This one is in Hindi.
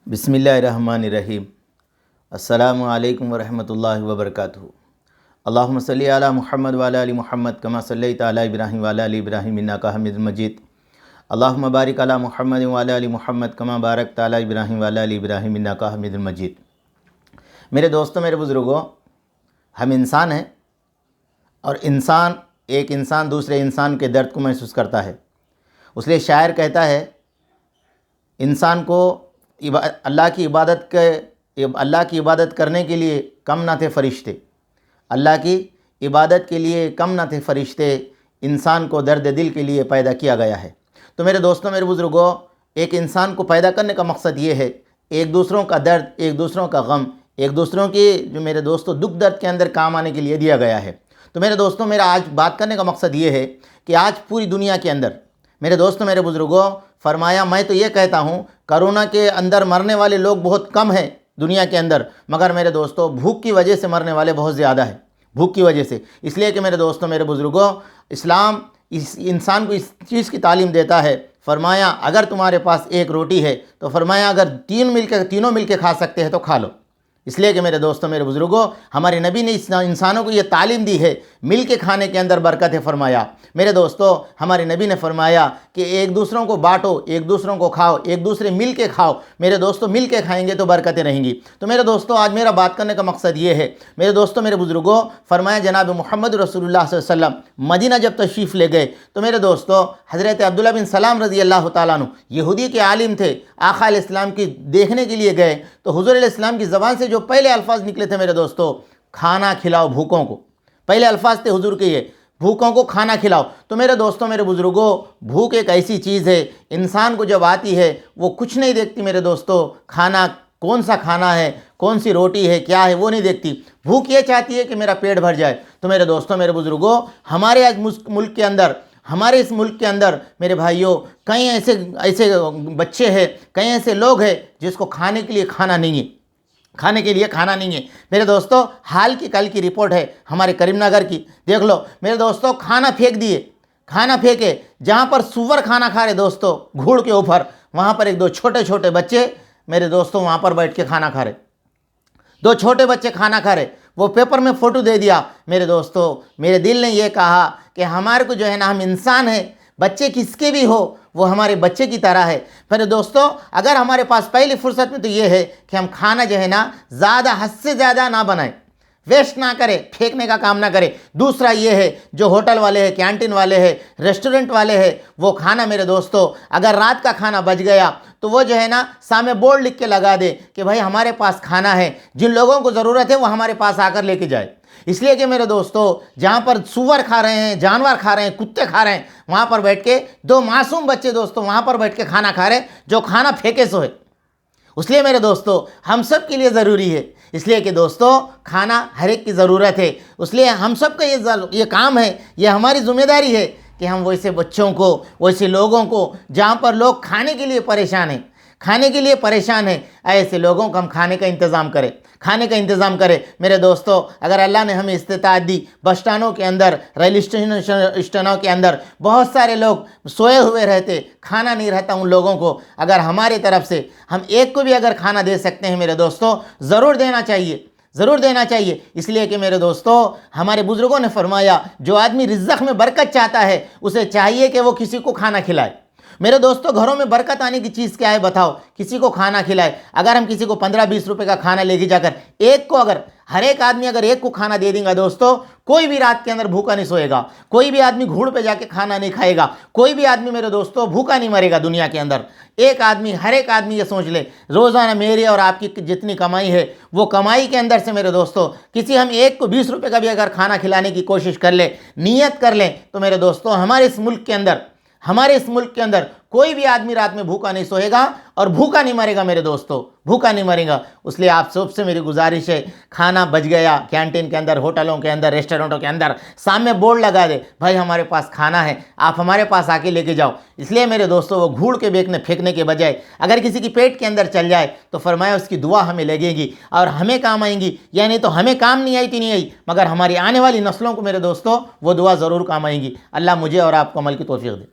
बिस्मिल्लाहिर्रहमानिर्रहीम। अस्सलामु अलैकुम वरहमतुल्लाहि वबरकातुहू। अल्लाहुम्मा सल्लि अला मुहम्मद व अला आलि मुहम्मद कमा सल्लैता अला इब्राहीम व अला आलि इब्राहीम इन्नका हमीदुम मजीद। अल्लाहुम्मा बारिक अला मुहम्मद व अला आलि मुहम्मद कमा बारकता अला इब्राहीम व अला आलि इब्राहीम इन्नका हमीदुम मजीद। मेरे दोस्तों, मेरे बुज़ुर्गों, हम इंसान हैं और एक इंसान दूसरे इंसान के दर्द को महसूस करता है। उसलिए शायर कहता है, इंसान को अल्लाह की इबादत करने के लिए कम ना थे फरिश्ते। अल्लाह की इबादत के लिए कम ना थे फरिश्ते, इंसान को दर्द दिल के लिए पैदा किया गया है। तो मेरे दोस्तों, मेरे बुज़ुर्गों, एक इंसान को पैदा करने का मकसद ये है, एक दूसरों का दर्द, एक दूसरों का गम, एक दूसरों की जो मेरे दोस्तों दुख दर्द के अंदर काम आने के लिए दिया गया है। तो मेरे दोस्तों, मेरा आज बात करने का मकसद ये है कि आज पूरी दुनिया के अंदर, मेरे दोस्तों, मेरे बुज़ुर्गों, फरमाया, मैं तो ये कहता हूँ कोरोना के अंदर मरने वाले लोग बहुत कम हैं दुनिया के अंदर, मगर मेरे दोस्तों भूख की वजह से मरने वाले बहुत ज़्यादा है, भूख की वजह से। इसलिए कि मेरे दोस्तों, मेरे बुज़ुर्गों, इस्लाम इस इंसान को इस चीज़ की तालीम देता है। फरमाया, अगर तुम्हारे पास एक रोटी है तो फरमाया अगर तीनों मिल के खा सकते हैं तो खा लो। इसलिए कि मेरे दोस्तों, मेरे बुज़ुर्गों, हमारे नबी ने इंसानों को ये तालीम दी है, मिल के खाने के अंदर बरकत है। फरमाया मेरे दोस्तों, हमारे नबी ने फरमाया कि एक दूसरों को बांटो, एक दूसरों को खाओ, एक दूसरे मिल के खाओ। मेरे दोस्तों, मिल के खाएंगे तो बरकतें रहेंगी। तो मेरे दोस्तों, आज मेरा बात करने का मकसद ये है, मेरे दोस्तों, मेरे बुज़ुर्गों, फरमाया जनाब मोहम्मद रसूलुल्लाह सल्लल्लाहु अलैहि वसल्लम मदीना जब तशरीफ़ ले गए तो मेरे दोस्तों हज़रत अब्दुल्लाह बिन सलाम रज़ी अल्लाह तआला अन्हु, यहूदी के आलिम थे, आका अलैहिस्सलाम की देखने के लिए गए तो हुज़ूर अलैहिस्सलाम की ज़बान से जो पहले अल्फाज निकले थे मेरे दोस्तों, खाना खिलाओ भूखों को। पहले अल्फाज थे हुजूर के ये, भूखों को खाना खिलाओ। तो मेरे दोस्तों, मेरे बुज़ुर्गों, भूख एक ऐसी चीज़ है, इंसान को जब आती है वो कुछ नहीं देखती मेरे दोस्तों, खाना कौन सा खाना है, कौन सी रोटी है, क्या है, वो नहीं देखती। भूख ये चाहती है कि मेरा पेट भर जाए। तो मेरे दोस्तों, मेरे बुज़ुर्गों, हमारे आज मुल्क के अंदर, हमारे इस मुल्क के अंदर मेरे भाइयों, कई ऐसे बच्चे हैं, कई ऐसे लोग हैं जिसको खाने के लिए खाना नहीं है। मेरे दोस्तों, हाल की कल की रिपोर्ट है हमारे करीमनगर की, देख लो मेरे दोस्तों, खाना फेंके जहाँ पर सुअर खाना खा रहे दोस्तों, घूड़ के ऊपर, वहाँ पर एक दो छोटे छोटे बच्चे मेरे दोस्तों वहाँ पर बैठ के खाना खा रहे, दो छोटे बच्चे खाना खा रहे। वो पेपर में फ़ोटो दे दिया। मेरे दोस्तों, मेरे दिल ने ये कहा कि हमारे को जो है ना, हम इंसान हैं, बच्चे किसके भी हो वो हमारे बच्चे की तरह है। फिर दोस्तों, अगर हमारे पास पहली फुर्सत में तो ये है कि हम खाना जो है ना ज़्यादा, हद से ज़्यादा ना बनाएं, वेस्ट ना करें, फेंकने का काम ना करें। दूसरा ये है, जो होटल वाले हैं, कैंटीन वाले हैं, रेस्टोरेंट वाले हैं, वो खाना मेरे दोस्तों अगर रात का खाना बच गया तो वो जो है ना सामने बोर्ड लिख के लगा दे कि भाई हमारे पास खाना है, जिन लोगों को ज़रूरत है वो हमारे पास आकर लेके जाए। इसलिए कि मेरे दोस्तों, जहाँ पर सुअर खा रहे हैं, जानवर खा रहे हैं, कुत्ते खा रहे हैं, वहाँ पर बैठ के दो मासूम बच्चे दोस्तों वहाँ पर बैठ के खाना खा रहे हैं, जो खाना फेंके सो है। इसलिए मेरे दोस्तों, हम सब के लिए ज़रूरी है, इसलिए कि दोस्तों खाना हर एक की ज़रूरत है। इसलिए हम सब का ये काम है, ये हमारी ज़िम्मेदारी है कि हम वैसे बच्चों को, वैसे लोगों को, जहाँ पर लोग खाने के लिए परेशान हैं, ऐसे लोगों को हम खाने का इंतज़ाम करें। मेरे दोस्तों, अगर अल्लाह ने हमें इस्तिताअत दी, बस स्टैंडों के अंदर, रेलवे स्टेशनों के अंदर बहुत सारे लोग सोए हुए रहते, खाना नहीं रहता उन लोगों को, अगर हमारी तरफ से हम एक को भी अगर खाना दे सकते हैं मेरे दोस्तों, ज़रूर देना चाहिए। इसलिए कि मेरे दोस्तों, हमारे बुज़ुर्गों ने फरमाया, जो आदमी रिज़्क़ में बरकत चाहता है उसे चाहिए कि वो किसी को खाना खिलाए। मेरे दोस्तों, घरों में बरकत आने की चीज़ क्या है बताओ? किसी को खाना खिलाए। अगर हम किसी को 15-20 रुपए का खाना लेके जाकर हर एक आदमी अगर एक को खाना दे देंगे दोस्तों, कोई भी रात के अंदर भूखा नहीं सोएगा, कोई भी आदमी घूड़ पे जाके खाना नहीं खाएगा, कोई भी आदमी मेरे दोस्तों भूखा नहीं मरेगा दुनिया के अंदर। हर एक आदमी ये सोच ले, रोज़ाना मेरी और आपकी जितनी कमाई है वो कमाई के अंदर से मेरे दोस्तों किसी हम एक को 20 रुपये का भी अगर खाना खिलाने की कोशिश कर ले, नियत कर लें, तो मेरे दोस्तों हमारे इस मुल्क के अंदर कोई भी आदमी रात में भूखा नहीं सोएगा और भूखा नहीं मरेगा मेरे दोस्तों, भूखा नहीं मरेगा। इसलिए आप सबसे मेरी गुजारिश है, खाना बच गया कैंटीन के अंदर, होटलों के अंदर, रेस्टोरेंटों के अंदर, सामने बोर्ड लगा दे, भाई हमारे पास खाना है, आप हमारे पास आके लेके जाओ। इसलिए मेरे दोस्तों, वो घूड़ के फेंकने के बजाय अगर किसी की पेट के अंदर चल जाए तो फरमाया उसकी दुआ हमें लगेगी और हमें काम आएंगी। यानी तो हमें काम नहीं आई, मगर हमारी आने वाली नस्लों को मेरे दोस्तों वो दुआ ज़रूर काम आएंगी। अल्लाह मुझे और आपको अमल की तौफीक दे।